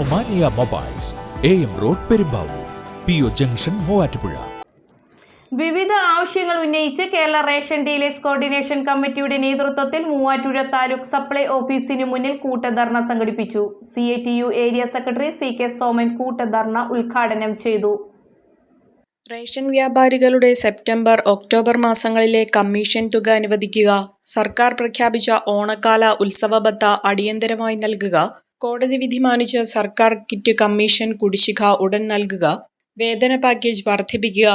Omania mobiles, AM road Perumbavoor, PO junction Muvattupuzha. വിവിധ ആവശ്യങ്ങൾ ഉന്നയിച്ച് കേരള റേഷൻ ഡീലേഴ്സ് കോർഡിനേഷൻ കമ്മിറ്റിയുടെ നേതൃത്വത്തിൽ മൂവാറ്റുപുഴ താലൂക്ക് സപ്ലൈ ഓഫീസിനു മുന്നിൽ കൂട്ടധർണ സംഘടിപ്പിച്ചു. CATU area secretary CK Soman കൂട്ടധർണ ഉദ്ഘാടനം ചെയ്തു. റേഷൻ വ്യാപാരികളുടെ സെപ്റ്റംബർ, ഒക്ടോബർ മാസങ്ങളിലെ കമ്മീഷൻ തുക അനുവദിക്കുക, സർക്കാർ പ്രഖ്യാപിച്ച ഓണക്കാല ഉത്സവ ഭത്ത അടിയന്തരമായി നൽകുക, കോടതി വിധി മാനിച്ച് സർക്കാർ കിറ്റ് കമ്മീഷൻ കുടിശ്ശിക ഉടൻ നൽകുക, വേതന പാക്കേജ് വർദ്ധിപ്പിക്കുക,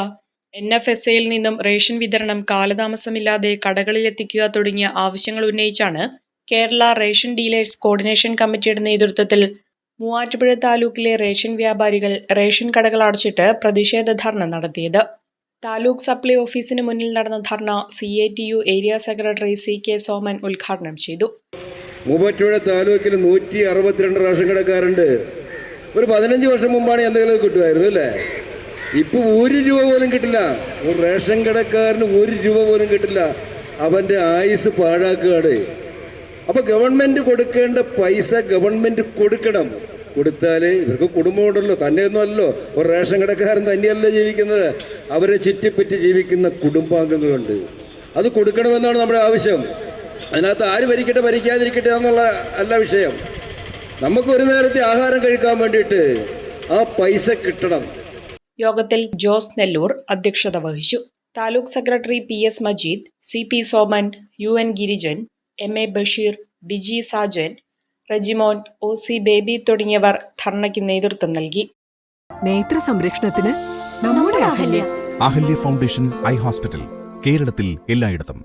NFSAയിൽ നിന്നും റേഷൻ വിതരണം കാലതാമസമില്ലാതെ കടകളിലെത്തിക്കുക തുടങ്ങിയ ആവശ്യങ്ങൾ ഉന്നയിച്ചാണ് കേരള റേഷൻ ഡീലേഴ്സ് കോർഡിനേഷൻ കമ്മിറ്റിയുടെ നേതൃത്വത്തിൽ മൂവാറ്റുപുഴ താലൂക്കിലെ റേഷൻ വ്യാപാരികൾ റേഷൻ കടകൾ അടച്ചിട്ട് പ്രതിഷേധ ധർണ നടത്തിയത്. താലൂക്ക് സപ്ലൈ ഓഫീസിന് മുന്നിൽ നടന്ന ധർണ CATU area secretary CK Soman ഉദ്ഘാടനം ചെയ്തു. മൂവാറ്റുപുഴ താലൂക്കിൽ 162 റേഷൻ കടക്കാരുണ്ട്. ഒരു 15 വർഷം മുമ്പാണ് എന്തെങ്കിലും കിട്ടുമായിരുന്നു അല്ലേ? ഇപ്പോൾ 1 രൂപ പോലും കിട്ടില്ല. ഒരു റേഷൻ കടക്കാരന് 1 രൂപ പോലും കിട്ടില്ല. അവൻ്റെ ആയുസ് പാഴാക്കുകയാണ്. അപ്പോൾ ഗവൺമെൻറ് കൊടുക്കേണ്ട പൈസ ഗവൺമെൻറ് കൊടുക്കണം. കൊടുത്താൽ ഇവർക്ക് കുടുംബമുണ്ടല്ലോ, തന്നെയൊന്നും അല്ലല്ലോ, ഒരു റേഷൻ കടക്കാരൻ തന്നെയല്ലോ ജീവിക്കുന്നത്. അവരെ ചുറ്റിപ്പറ്റി ജീവിക്കുന്ന കുടുംബാംഗങ്ങളുണ്ട്. അത് കൊടുക്കണമെന്നാണ് നമ്മുടെ ആവശ്യം. അതിനകത്ത് ആര് ഭരിക്കട്ടെ ഭരിക്കാതിരിക്കട്ടെ എന്നുള്ള അല്ല വിഷയം. നമുക്ക് ഒരു നേരത്തെ ആഹാരം കഴിക്കാൻ വേണ്ടിയിട്ട് ആ പൈസ കിട്ടണം. യോഗത്തിൽ ജോസ് നെല്ലൂർ അധ്യക്ഷത വഹിച്ചു. Taluk secretary PS Majeed, CP Soman, UN Girijan, MA Basheer, Biji Sajan, Rejimon, OC baby തുടങ്ങിയവർ ധർണയ്ക്ക് നേതൃത്വം നൽകി. നേത്ര സംരക്ഷണത്തിന് നമ്മുടെ Ahalya Ahalya foundation eye hospital, കേരളത്തിൽ എല്ലായിടത്തും.